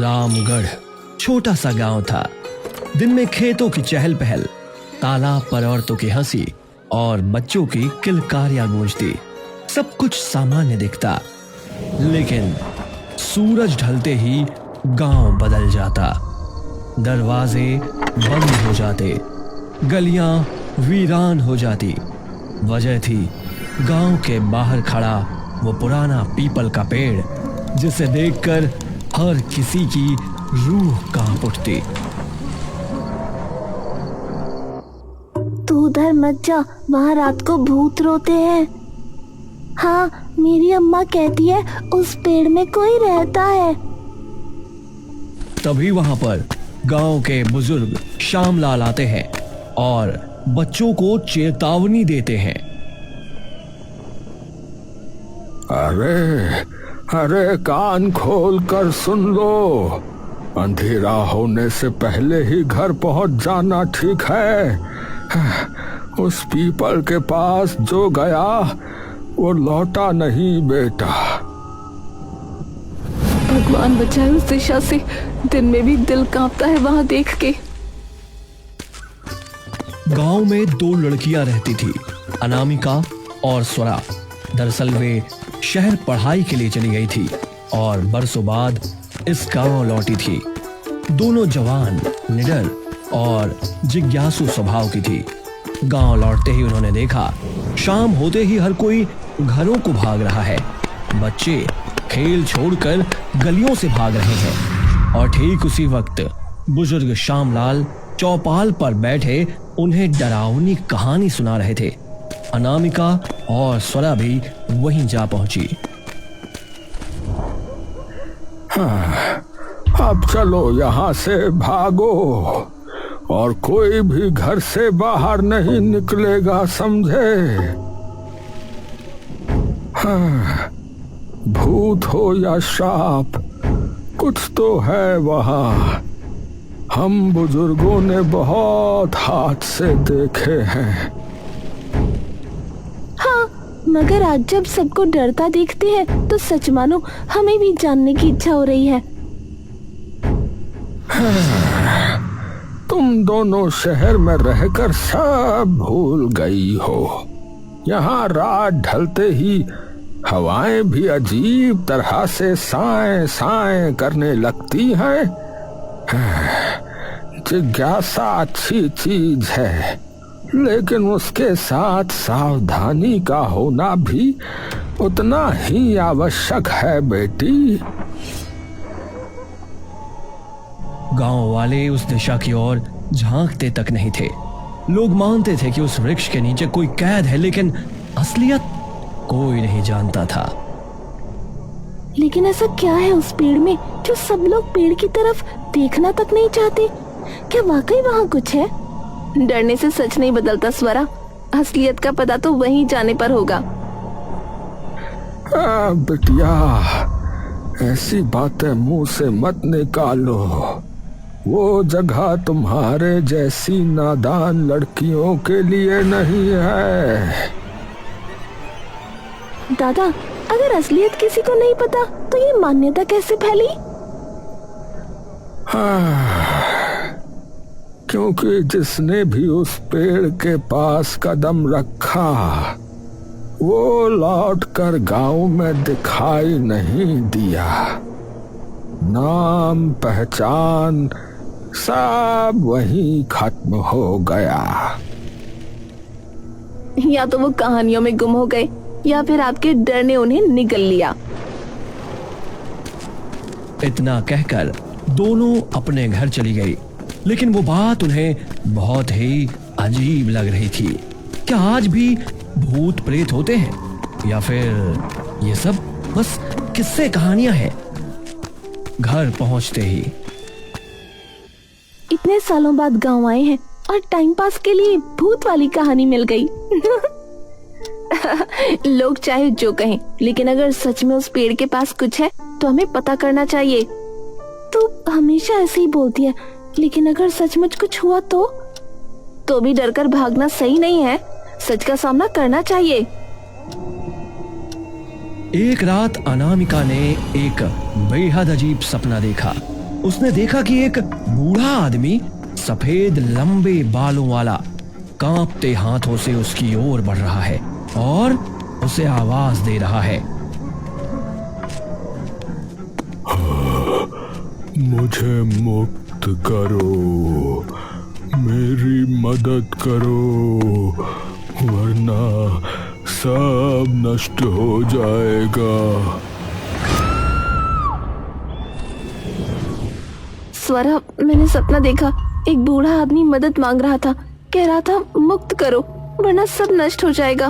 रामगढ़ छोटा सा गांव था। दिन में खेतों की चहल पहल, तालाब पर औरतों की हंसी और बच्चों की किलकारियां गूंजती। सब कुछ सामान्य दिखता, लेकिन सूरज ढलते ही गांव बदल जाता। दरवाजे बंद हो जाते, गलियां वीरान हो जाती। वजह थी गांव के बाहर खड़ा वो पुराना पीपल का पेड़, जिसे देखकर हर किसी की रूह कांप उठती। तू उधर मत जा, वहाँ रात को भूत रोते हैं। हाँ, मेरी अम्मा कहती है उस पेड़ में कोई रहता है। तभी वहां पर गांव के बुजुर्ग श्यामलाल आते हैं और बच्चों को चेतावनी देते हैं। अरे अरे, कान खोल कर सुन लो। अंधेरा होने से पहले ही घर पहुंच जाना ठीक है। उस पीपल के पास जो गया वो लौटा नहीं बेटा। भगवान बचाए उस दिशा से। दिन में भी दिल कांपता है वहां देख के। गांव में 2 लड़कियां रहती थी, अनामिका और स्वरा। दरअसल वे शहर पढ़ाई के लिए चली गई थी और बरसों बाद इस गांव लौटी थी। दोनों जवान, निडर और जिज्ञासु स्वभाव की थी। गांव लौटते ही उन्होंने देखा, शाम होते ही हर कोई घरों को भाग रहा है। बच्चे खेल छोड़कर गलियों से भाग रहे हैं और ठीक उसी वक्त बुजुर्ग श्यामलाल चौपाल पर बैठे उन्हें डरावनी कहानी सुना रहे थे। अनामिका और स्वरा भी वहीं जा पहुंची। हाँ, अब चलो यहाँ से भागो और कोई भी घर से बाहर नहीं निकलेगा, समझे? हाँ, भूत हो या श्राप, कुछ तो है वहाँ। हम बुजुर्गों ने बहुत हाथ से देखे हैं। हाँ, मगर आज जब सबको डरता देखते हैं तो सच मानो हमें भी जानने की इच्छा हो रही है। तुम दोनों शहर में रहकर सब भूल गई हो। यहाँ रात ढलते ही हवाएं भी अजीब तरह से साएं साएं करने लगती हैं। जिज्ञासा अच्छी चीज है, लेकिन उसके साथ सावधानी का होना भी उतना ही आवश्यक है बेटी। गांव वाले उस दिशा की ओर झांकते तक नहीं थे। लोग मानते थे कि उस वृक्ष के नीचे कोई कैद है, लेकिन असलियत कोई नहीं जानता था। लेकिन ऐसा क्या है उस पेड़ में जो सब लोग पेड़ की तरफ देखना तक नहीं चाहते? क्या वाकई वहाँ कुछ है? डरने से सच नहीं बदलता स्वरा। असलियत का पता तो वहीं जाने पर होगा। बिटिया, ऐसी बातें मुंह से मत निकालो। वो जगह तुम्हारे जैसी नादान लड़कियों के लिए नहीं है। दादा, अगर असलियत किसी को नहीं पता तो ये मान्यता कैसे फैली? क्योंकि जिसने भी उस पेड़ के पास कदम रखा वो लौटकर गांव में दिखाई नहीं दिया। नाम पहचान सब वहीं खत्म हो गया। या तो वो कहानियों में गुम हो गए या फिर आपके डर ने उन्हें निगल लिया। इतना कहकर दोनों अपने घर चली गई, लेकिन वो बात उन्हें बहुत ही अजीब लग रही थी। क्या आज भी भूत प्रेत होते हैं या फिर ये सब बस किस्से कहानियां हैं? घर पहुंचते ही इतने सालों बाद गांव आए हैं और टाइम पास के लिए भूत वाली कहानी मिल गई। लोग चाहे जो कहें, लेकिन अगर सच में उस पेड़ के पास कुछ है तो हमें पता करना चाहिए। तू हमेशा ऐसे ही बोलती है, लेकिन अगर सचमुच कुछ हुआ तो भी डरकर भागना सही नहीं है। सच का सामना करना चाहिए। एक रात अनामिका ने एक बेहद अजीब सपना देखा। उसने देखा कि एक बूढ़ा आदमी सफेद लंबे बालों वाला कांपते हाथों से उसकी ओर बढ़ रहा है और उसे आवाज दे रहा है। मुझे मुक्त करो, मेरी मदद करो, वरना सब नष्ट हो जाएगा। स्वरा, मैंने सपना देखा, एक बूढ़ा आदमी मदद मांग रहा था, कह रहा था मुक्त करो वरना सब नष्ट हो जाएगा।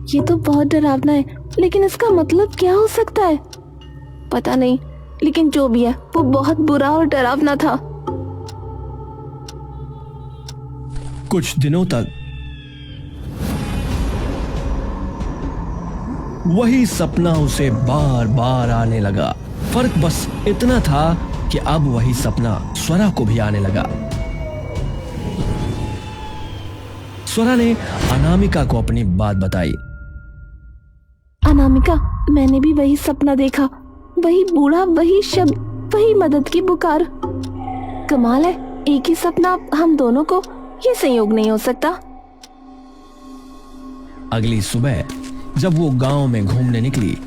ये तो बहुत डरावना है, लेकिन इसका मतलब क्या हो सकता है? पता नहीं, लेकिन जो भी है वो बहुत बुरा और डरावना था। कुछ दिनों तक वही सपना उसे बार बार आने लगा। फर्क बस इतना था कि अब वही सपना स्वरा को भी आने लगा। स्वरा ने अनामिका को अपनी बात बताई। अनामिका, मैंने भी वही सपना देखा, वही बूढ़ा, वही शब्द, वही मदद की पुकार। कमाल है, एक ही सपना हम दोनों को, ये संयोग नहीं हो सकता। अगली सुबह जब वो गांव में घूमने निकली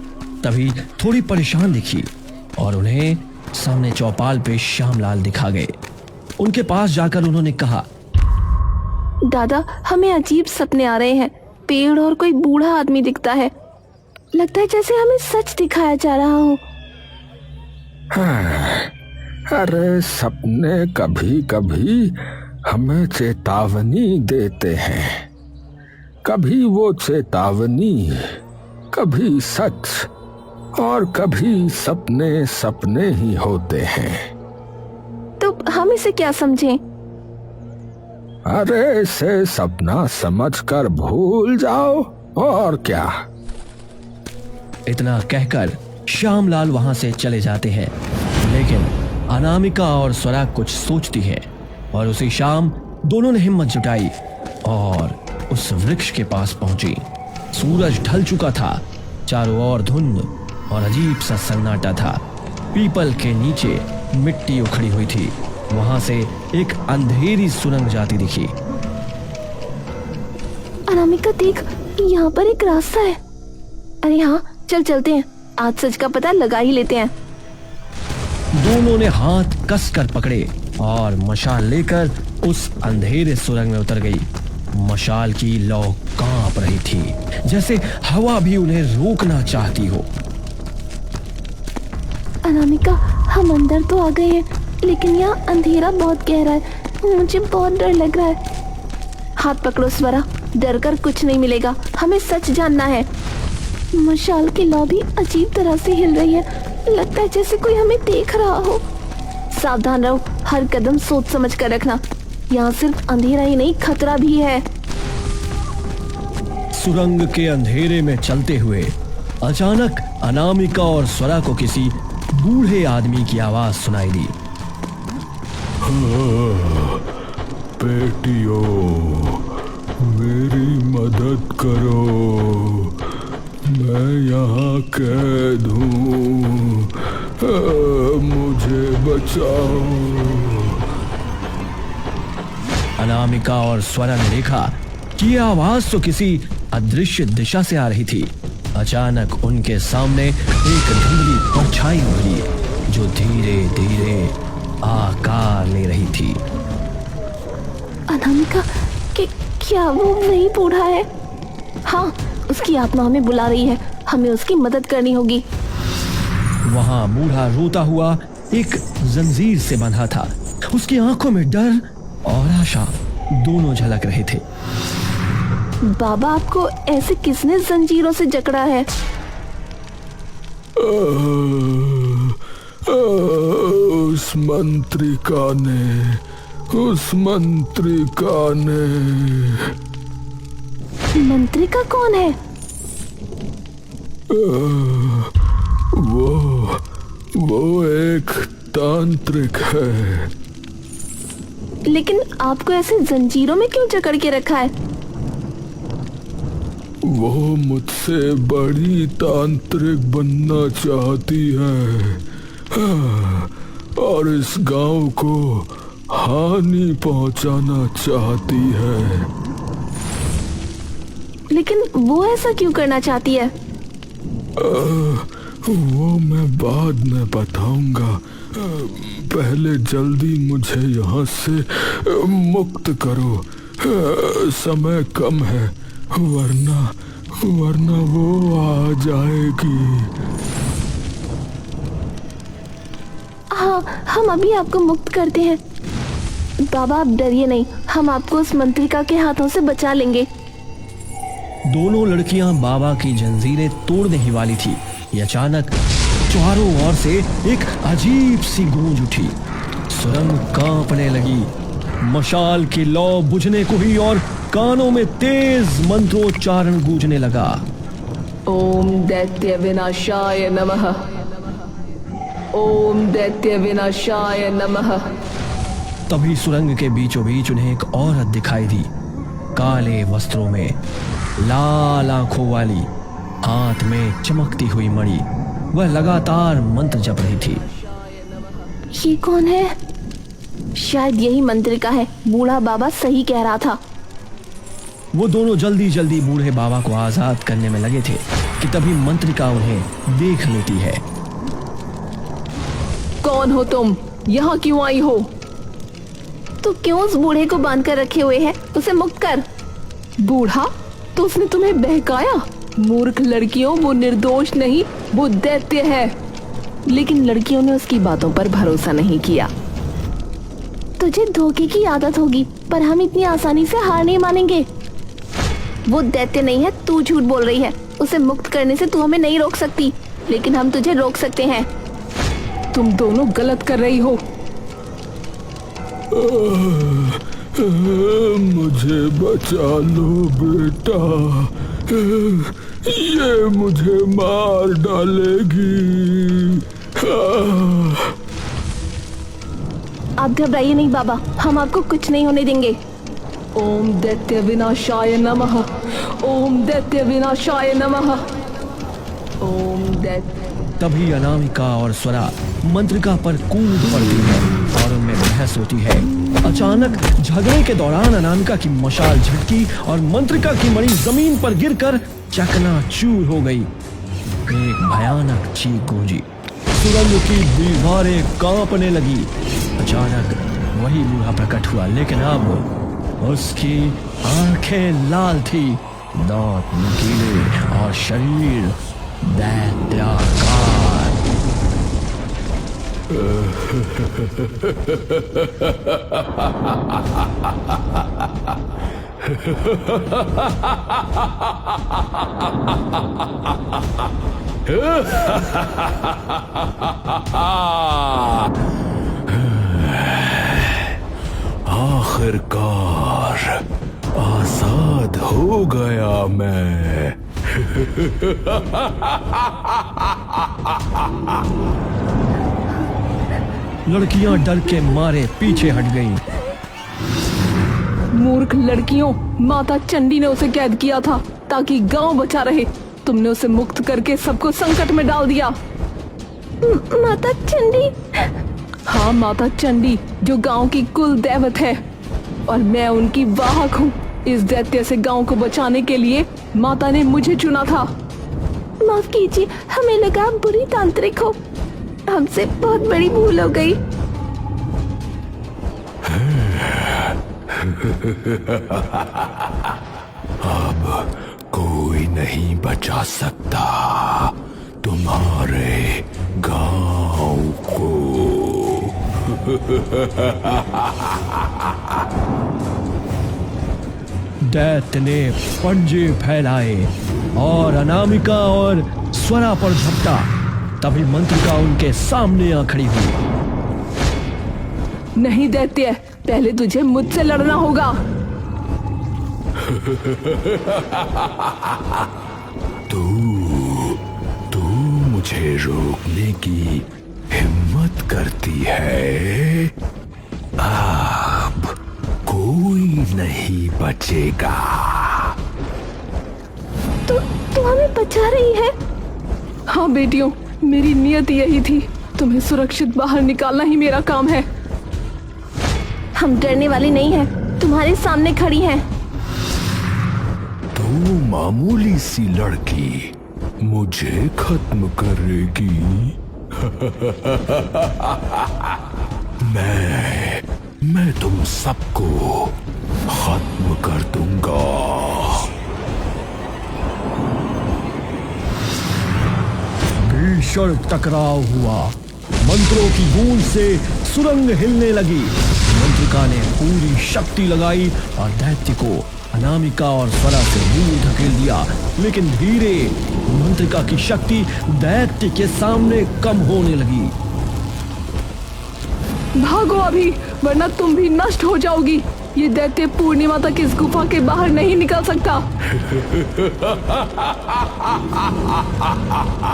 तभी थोड़ी परेशान दिखी और उन्हें सामने चौपाल पे श्यामलाल दिखा गए। उनके पास जाकर उन्होंने कहा, दादा, हमें अजीब सपने आ रहे हैं। पेड़ और कोई बूढ़ा आदमी दिखता है। लगता है जैसे हमें सच दिखाया जा रहा हो। अरे सपने कभी कभी हमें चेतावनी देते हैं, कभी वो चेतावनी, कभी सच और कभी सपने सपने ही होते हैं। तो हम इसे क्या समझें? अरे इसे सपना समझकर भूल जाओ और क्या। इतना कहकर श्यामलाल वहां से चले जाते हैं, लेकिन अनामिका और स्वरा कुछ सोचती है और उसी शाम दोनों ने हिम्मत जुटाई और उस वृक्ष के पास पहुंची। सूरज ढल चुका था, चारों ओर धुंध और अजीब सा सन्नाटा था। पीपल के नीचे मिट्टी उखड़ी हुई थी, वहां से एक अंधेरी सुरंग जाती दिखी। अनामिका देख, यहाँ पर एक रास्ता है। अरे हाँ, चल चलते हैं, आज सच का पता लगा ही लेते हैं। दोनों ने हाथ कसकर पकड़े और मशाल लेकर उस अंधेरे सुरंग में उतर गई। मशाल की लौ कांप रही थी, जैसे हवा भी उन्हें रोकना चाहती हो। अनामिका, हम अंदर तो आ गए हैं, लेकिन यहाँ अंधेरा बहुत गहरा है, मुझे बहुत डर लग रहा है। हाथ पकड़ो स्वरा, डर कर कुछ नहीं मिलेगा, हमें सच जानना है। मशाल की लौ भी अजीब तरह से हिल रही है, लगता है जैसे कोई हमें देख रहा हो। सावधान रहो, हर कदम सोच समझ कर रखना, यहाँ सिर्फ अंधेरा ही नहीं, खतरा भी है। सुरंग के अंधेरे में चलते हुए अचानक अनामिका और स्वरा को किसी बूढ़े आदमी की आवाज सुनाई दी। बेटियों, मेरी मदद करो, मैं यहाँ कैद हूँ, मुझे बचाओ। अनामिका और स्वरा ने देखा कि ये आवाज तो किसी अदृश्य दिशा से आ रही थी। अचानक उनके सामने एक धुंधली परछाई उभरी जो धीरे धीरे आकार ले रही थी। अनामिका, क्या वो वही बूढ़ा है? हाँ, उसकी आत्मा हमें बुला रही है, हमें उसकी मदद करनी होगी। वहां बूढ़ा रोता हुआ एक जंजीर से बंधा था। उसकी आंखों में डर और आशा दोनों झलक रहे थे। बाबा, आपको ऐसे किसने जंजीरों से जकड़ा है? उस मंत्रिका ने, उस मंत्रिका ने। मंत्रिका कौन है? वो एक तांत्रिक है। लेकिन आपको ऐसे जंजीरों में क्यों जकड़ के रखा है? वो मुझसे बड़ी तांत्रिक बनना चाहती है। और इस गांव को हानि पहुंचाना चाहती है। लेकिन वो ऐसा क्यों करना चाहती है? वो मैं बाद में बताऊंगा। पहले जल्दी मुझे यहाँ से मुक्त करो। समय कम है, वरना वो आ जाएगी। हाँ, हम अभी आपको मुक्त करते हैं। बाबा आप डरिए नहीं, हम आपको उस मंत्रिका के हाथों से बचा लेंगे। दोनों लड़कियां बाबा की जंजीरें तोड़ने ही वाली थी कि अचानक चारों ओर से एक अजीब सी गूंज उठी। सुरंग कांपने लगी, मशाल की लौ बुझने को ही और कानों में तेज मंत्रोच्चारण गूंजने लगा। ओम दैत्य विनाशाय नमः। ओम दैत्य विनाशाय नमः। तभी सुरंग के बीचों बीच उन्हें एक औरत दिखाई दी, काले वस्त्रों में, लाल आंखों वाली, हाथ में चमकती हुई मणि। वह लगातार मंत्र जप रही थी। ये कौन है? शायद यही मंत्रिका है, बूढ़ा बाबा सही कह रहा था। वो दोनों जल्दी जल्दी बूढ़े बाबा को आजाद करने में लगे थे कि तभी मंत्रिका उन्हें देख लेती है। कौन हो तुम? यहाँ क्यों आई हो? तो क्यों उस बूढ़े को बांध कर रखे हुए है? उसे मुक्त कर। बूढ़ा? तो उसने तुम्हें बहकाया? मूर्ख लड़कियों, वो निर्दोष नहीं, वो दैत्य है। लेकिन लड़कियों ने उसकी बातों पर भरोसा नहीं किया। तुझे धोखे की आदत होगी, पर हम इतनी आसानी से हार नहीं मानेंगे। वो दैत्य नहीं है, तू झूठ बोल रही है। उसे मुक्त करने से तू हमें नहीं रोक सकती, लेकिन हम तुझे रोक सकते हैं। तुम दोनों गलत कर रही हो। मुझे बचा लो बेटा, ये मुझे मार डालेगी। आप घबराइए नहीं बाबा, हम आपको कुछ नहीं होने देंगे। ओम दैत्य विनाशाय नमः। ओम दैत्य विनाशाय नमः। ओम दैत्य। तभी अनामिका और स्वरा मंत्रिका पर कूद पड़ती है और उनमें बहस होती है। अचानक झगड़े के दौरान अनामिका की मशाल झटकी और मंत्रिका की मणि जमीन पर गिरकर चकनाचूर हो गई। एक भयानक चीख गूंजी, सुरंग की दीवारें कांपने लगी। अचानक वही बूढ़ा प्रकट हुआ, लेकिन अब उसकी आंखें लाल थी, दांत नुकीले और शरीर दैत्याकार। आखिरकार आजाद हो गया मैं। लड़कियां डर के मारे पीछे हट गईं। मूर्ख लड़कियों, माता चंडी ने उसे कैद किया था ताकि गांव बचा रहे। तुमने उसे मुक्त करके सबको संकट में डाल दिया। माता चंडी? हाँ, माता चंडी, जो गांव की कुल दैवत है, और मैं उनकी वाहक हूँ। इस दैत्य से गांव को बचाने के लिए माता ने मुझे चुना था। माफ कीजिए, हमें लगा आप बुरी तांत्रिक हो। हमसे बहुत बड़ी भूल हो गई। अब कोई नहीं बचा सकता तुम्हारे गांव को। दैत्य ने पंजे फैलाए और अनामिका और स्वरा पर झपटा। तभी मंत्रिका उनके सामने आ खड़ी हुई। नहीं दैत्य, पहले तुझे मुझसे लड़ना होगा। तू मुझे रोकने की हिम्मत करती है। अब कोई नहीं बचेगा। तू हमें बचा रही है? हाँ बेटियों, मेरी नियत यही थी। तुम्हें सुरक्षित बाहर निकालना ही मेरा काम है। हम डरने वाले नहीं हैं, तुम्हारे सामने खड़ी हैं। तू मामूली सी लड़की मुझे खत्म करेगी? मैं तुम सबको खत्म कर दूंगा। भीषण टकराव हुआ। मंत्रों की गूंज से सुरंग हिलने लगी। मंत्रिका ने पूरी शक्ति लगाई और दैत्य को अनामिका और स्वरा से दूर धकेल दिया, लेकिन धीरे मंत्रिका की शक्ति दैत्य के सामने कम होने लगी। भागो अभी, वरना तुम भी नष्ट हो जाओगी। ये दैत्य पूर्णिमा तक इस गुफा के बाहर नहीं निकल सकता।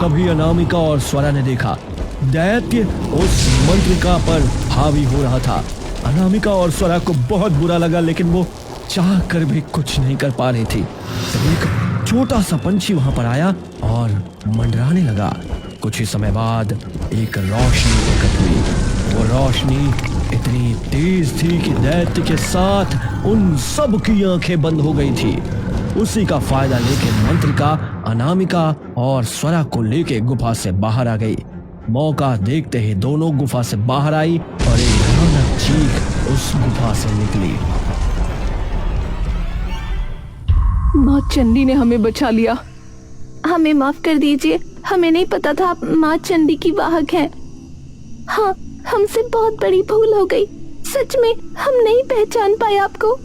तभी अनामिका और स्वरा ने देखा दैत्य उस मंत्रिका पर हावी हो रहा था। अनामिका और स्वरा को बहुत बुरा लगा, लेकिन वो चाह कर भी कुछ नहीं कर पा रही थी। तब एक छोटा सा पंछी वहां पर आया और मंडराने लगा। कुछ ही समय बाद एक रोशनी प्रकट हुई। वो रोशनी इतनी तेज थी कि दैत्य के साथ उन सब की आंखें बंद हो गई थी। उसी का फायदा लेके मंत्रिका अनामिका और स्वरा को लेके गुफा से बाहर आ गई। मौका देखते ही दोनों गुफा से बाहर आई और एक भयानक चीख उस गुफा से निकली। माँ चंडी ने हमें बचा लिया। हमें माफ कर दीजिए, हमें नहीं पता था आप माँ चंडी की वाहक हैं। हाँ, हमसे बहुत बड़ी भूल हो गई। सच में हम नहीं पहचान पाए आपको।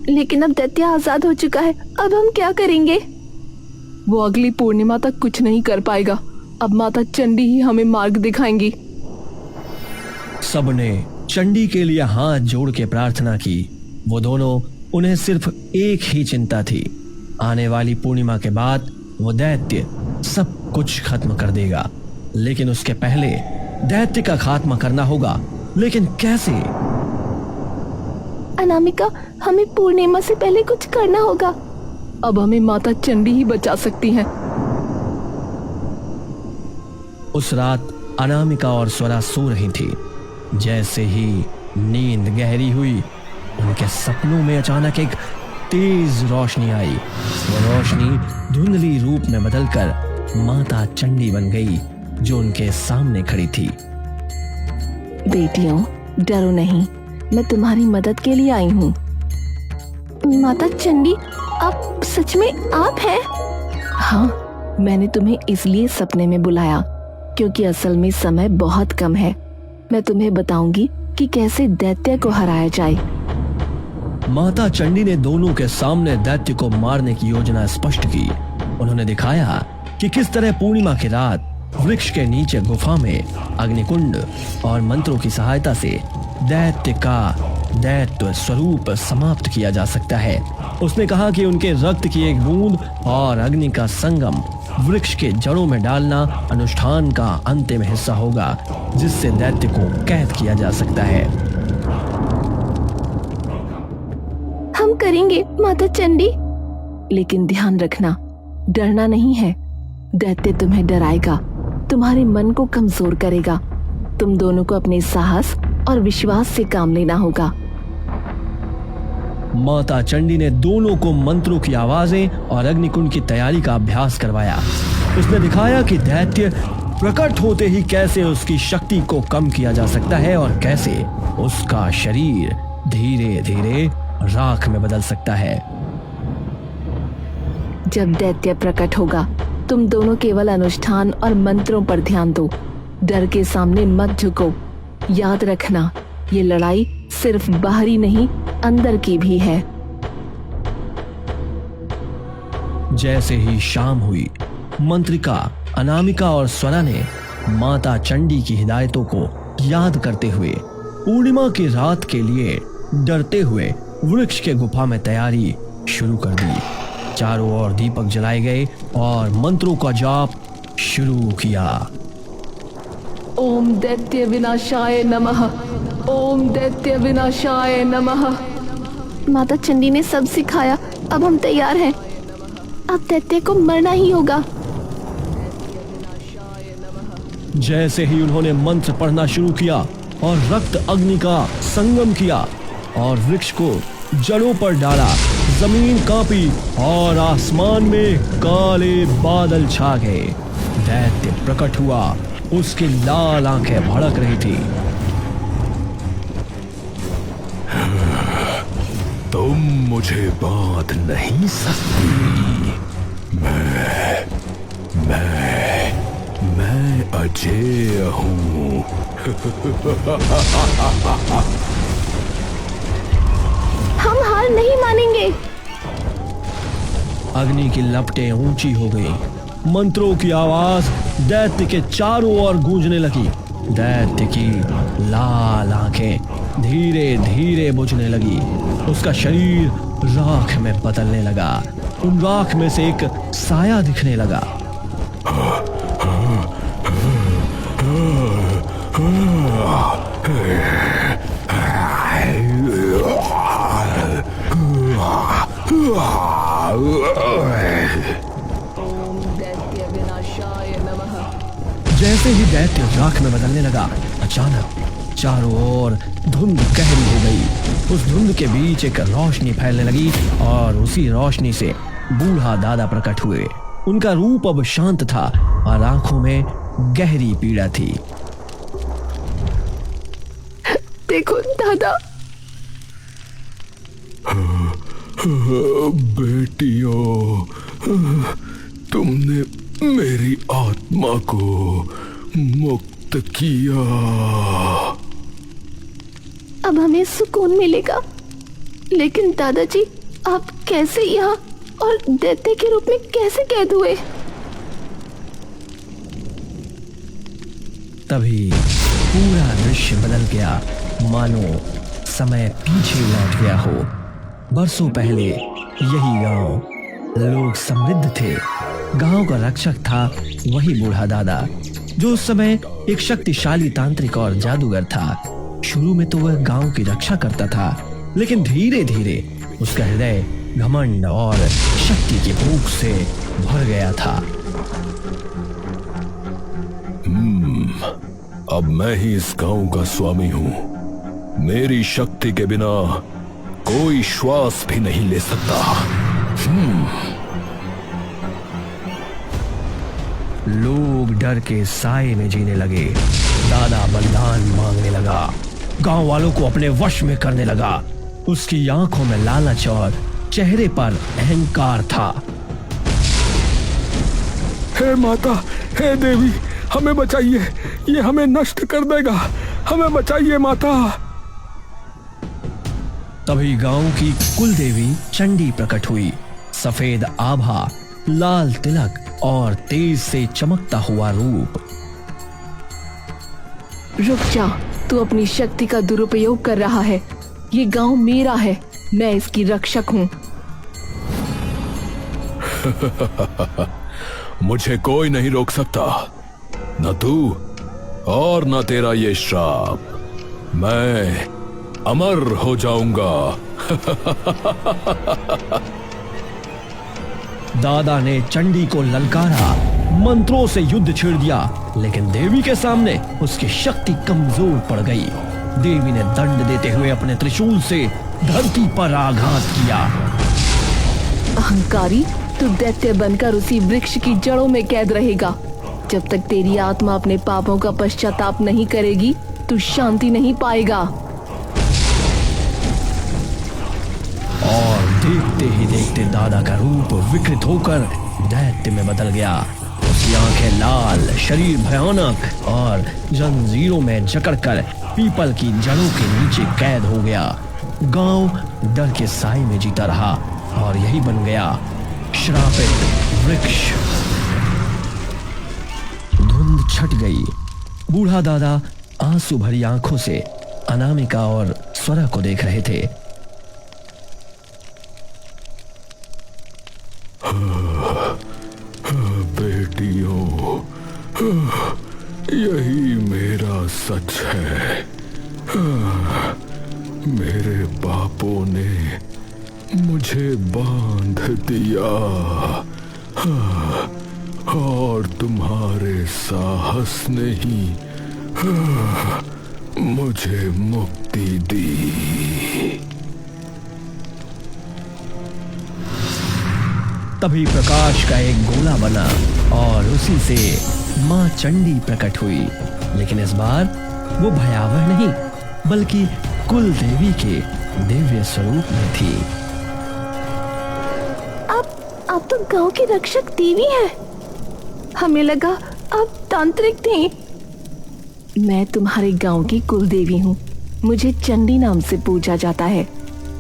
लेकिन अब दैत्य आजाद हो चुका है, अब हम क्या करेंगे? वो अगली पूर्णिमा तक कुछ नहीं कर पाएगा। अब माता चंडी ही हमें मार्ग दिखाएंगी। सबने चंडी के लिए हाथ जोड़ के प्रार्थना की। वो दोनों, उन्हें सिर्फ एक ही चिंता थी, आने वाली पूर्णिमा के बाद वो दैत्य सब कुछ खत्म कर देगा। लेकिन उसके पहले दैत्य का खात्मा करना होगा। लेकिन कैसे? अनामिका, हमें पूर्णिमा से पहले कुछ करना होगा। अब हमें माता चंडी ही बचा सकती हैं। उस रात अनामिका और स्वरा सो रही थी। जैसे ही नींद गहरी हुई, उनके सपनों में अचानक एक तेज रोशनी आई। वो रोशनी धुंधली रूप में बदलकर माता चंडी बन गई, जो उनके सामने खड़ी थी। बेटियों, डरो नहीं, मैं तुम्हारी मदद के लिए आई हूँ। माता चंडी, आप सच में आप हैं? हाँ, मैंने तुम्हें इसलिए सपने में बुलाया क्योंकि असल में समय बहुत कम है। मैं तुम्हें बताऊंगी कि कैसे दैत्य को हराया जाए। माता चंडी ने दोनों के सामने दैत्य को मारने की योजना स्पष्ट की। उन्होंने दिखाया कि किस तरह पूर्णिमा की रात वृक्ष के नीचे गुफा में अग्निकुंड और मंत्रों की सहायता से दैत्य का दैत्य स्वरूप समाप्त किया जा सकता है। उसने कहा कि उनके रक्त की एक बूंद और अग्नि का संगम वृक्ष के जड़ों में डालना अनुष्ठान का अंतिम हिस्सा होगा, जिससे दैत्य को कैद किया जा सकता है। हम करेंगे माता चंडी, लेकिन ध्यान रखना, डरना नहीं है। दैत्य तुम्हें डराएगा, तुम्हारे मन को कमजोर करेगा। तुम दोनों को अपने साहस और विश्वास से काम लेना होगा। माता चंडी ने दोनों को मंत्रों की आवाजें और अग्निकुंड की तैयारी का अभ्यास करवाया। उसने दिखाया कि दैत्य प्रकट होते ही कैसे उसकी शक्ति को कम किया जा सकता है और कैसे उसका शरीर धीरे धीरे राख में बदल सकता है। जब दैत्य प्रकट होगा, तुम दोनों केवल अनुष्ठान और मंत्रों पर ध्यान दो। डर के सामने मत झुको। याद रखना, ये लड़ाई सिर्फ बाहरी नहीं, अंदर की भी है। जैसे ही शाम हुई, मंत्रिका अनामिका और स्वरा ने माता चंडी की हिदायतों को याद करते हुए पूर्णिमा की रात के लिए डरते हुए वृक्ष के गुफा में तैयारी शुरू कर दी। चारों ओर दीपक जलाए गए और मंत्रों का जाप शुरू किया। ओम दैत्य विनाशाय नमः, ओम दैत्य विनाशाय नमः। माता चंडी ने सब सिखाया, अब हम तैयार हैं। अब दैत्य को मरना ही होगा। जैसे ही उन्होंने मंत्र पढ़ना शुरू किया और रक्त अग्नि का संगम किया और वृक्ष को जड़ों पर डाला, जमीन कांपी और आसमान में काले बादल छा गए। दैत्य प्रकट हुआ, उसकी लाल आंखें भड़क रही थी। तुम मुझे बांध नहीं सकती। मैं अजेय हूं। हम हार नहीं मानेंगे। अग्नि की लपटें ऊंची हो गई, मंत्रों की आवाज दैत्य के चारों ओर गूंजने लगी। दैत्य की लाल आंखें धीरे धीरे बुझने लगी, उसका शरीर राख में बदलने लगा। उन राख में से एक साया दिखने लगा। जैसे ही दैत्य राख में बदलने लगा, अचानक चारों ओर धुंध गहरी हो गई। उस धुंध के बीच एक रोशनी फैलने लगी और उसी रोशनी से बूढ़ा दादा प्रकट हुए। उनका रूप अब शांत था और आंखों में गहरी पीड़ा थी। देखो दादा। बेटियों, तुमने मेरी आत्मा को मुक्त किया। अब हमें सुकून मिलेगा। लेकिन दादाजी, आप कैसे यहाँ और दैत्य के रूप में कैसे कैद हुए? तभी पूरा दृश्य बदल गया, मानो समय पीछे लौट गया हो। बरसों पहले यही गांव, लोग समृद्ध थे। गांव का रक्षक था वही बूढ़ा दादा, जो उस समय एक शक्तिशाली तांत्रिक और जादूगर था। शुरू में तो वह गांव की रक्षा करता था, लेकिन धीरे धीरे उसका हृदय घमंड और शक्ति की भूख से भर गया था। अब मैं ही इस गांव का स्वामी हूँ। मेरी शक्ति के बिना कोई श्वास भी नहीं ले सकता। लोग डर के साए में जीने लगे। दादा बलिदान मांगने लगा, गांव वालों को अपने वश में करने लगा। उसकी आंखों में लालच और चेहरे पर अहंकार था। हे माता, हे देवी, हमें बचाइए, ये हमें नष्ट कर देगा। हमें बचाइए माता। तभी गांव की कुल देवी चंडी प्रकट हुई। सफेद आभा, लाल तिलक और तेज से चमकता हुआ रूप। रुक जा, तू अपनी शक्ति का दुरुपयोग कर रहा है। ये गांव मेरा है, मैं इसकी रक्षक हूँ। मुझे कोई नहीं रोक सकता, न तू और न तेरा ये श्राप। मैं अमर हो जाऊंगा। दादा ने चंडी को ललकारा, मंत्रों से युद्ध छेड़ दिया, लेकिन देवी के सामने उसकी शक्ति कमजोर पड़ गई। देवी ने दंड देते हुए अपने त्रिशूल से धरती पर आघात किया। अहंकारी, तू दैत्य बनकर उसी वृक्ष की जड़ों में कैद रहेगा। जब तक तेरी आत्मा अपने पापों का पश्चाताप नहीं करेगी, तू शांति नहीं पाएगा। और देखते ही देखते दादा का रूप विकृत होकर दैत्य में बदल गया। उसकी आंखें लाल, शरीर भयानक और जंजीरों में जकड़कर पीपल की जड़ों के नीचे कैद हो गया। गांव डर के साए में जीता रहा और यही बन गया श्रापित वृक्ष। धुंध छट गई। बूढ़ा दादा आंसू भरी आंखों से अनामिका और स्वरा को देख रहे थे। बेटियों, यही मेरा सच है। मेरे बापों ने मुझे बांध दिया और तुम्हारे साहस ने ही मुझे मुक्ति दी। तभी प्रकाश का एक गोला बना और उसी से मां चंडी प्रकट हुई, लेकिन इस बार वो भयावह नहीं बल्कि कुल देवी के दिव्य स्वरूप में थी। आप तो गांव की रक्षक देवी हैं। हमें लगा आप तांत्रिक थी। मैं तुम्हारे गांव की कुल देवी हूँ। मुझे चंडी नाम से पूजा जाता है,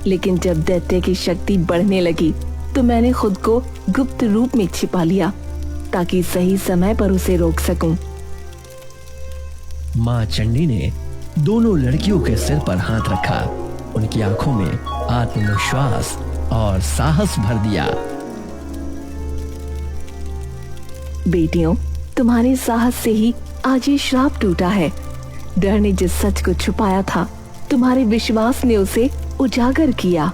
लेकिन जब दैत्य की शक्ति बढ़ने लगी तो मैंने खुद को गुप्त रूप में छिपा लिया ताकि सही समय पर उसे रोक सकूं। मां चंडी ने दोनों लड़कियों के सिर पर हाथ रखा, उनकी आंखों में आत्मविश्वास और साहस भर दिया। बेटियों, तुम्हारे साहस से ही आज ये श्राप टूटा है। डर ने जिस सच को छुपाया था, तुम्हारे विश्वास ने उसे उजागर किया।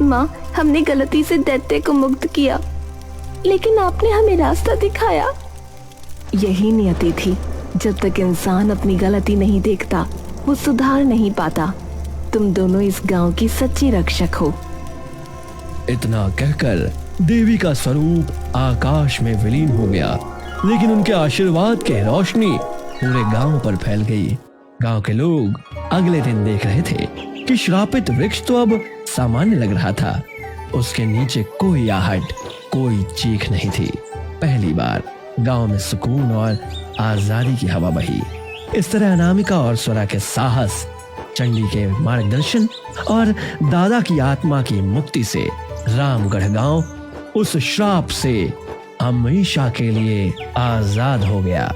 माँ, हमने गलती से दैत्य को मुक्त किया, लेकिन आपने हमें रास्ता दिखाया। यही नियति थी। जब तक इंसान अपनी गलती नहीं देखता, वो सुधार नहीं पाता। तुम दोनों इस गांव की सच्ची रक्षक हो। इतना कहकर देवी का स्वरूप आकाश में विलीन हो गया, लेकिन उनके आशीर्वाद की रोशनी पूरे गांव पर फैल गई। गांव के लोग अगले दिन देख रहे थे कि श्रापित वृक्ष तो अब सामान्य लग रहा था। उसके नीचे कोई आहट, कोई चीख नहीं थी। पहली बार गांव में सुकून और आजादी की हवा बही। इस तरह अनामिका और स्वरा के साहस, चंडी के मार्गदर्शन और दादा की आत्मा की मुक्ति से रामगढ़ गांव उस श्राप से हमेशा के लिए आजाद हो गया।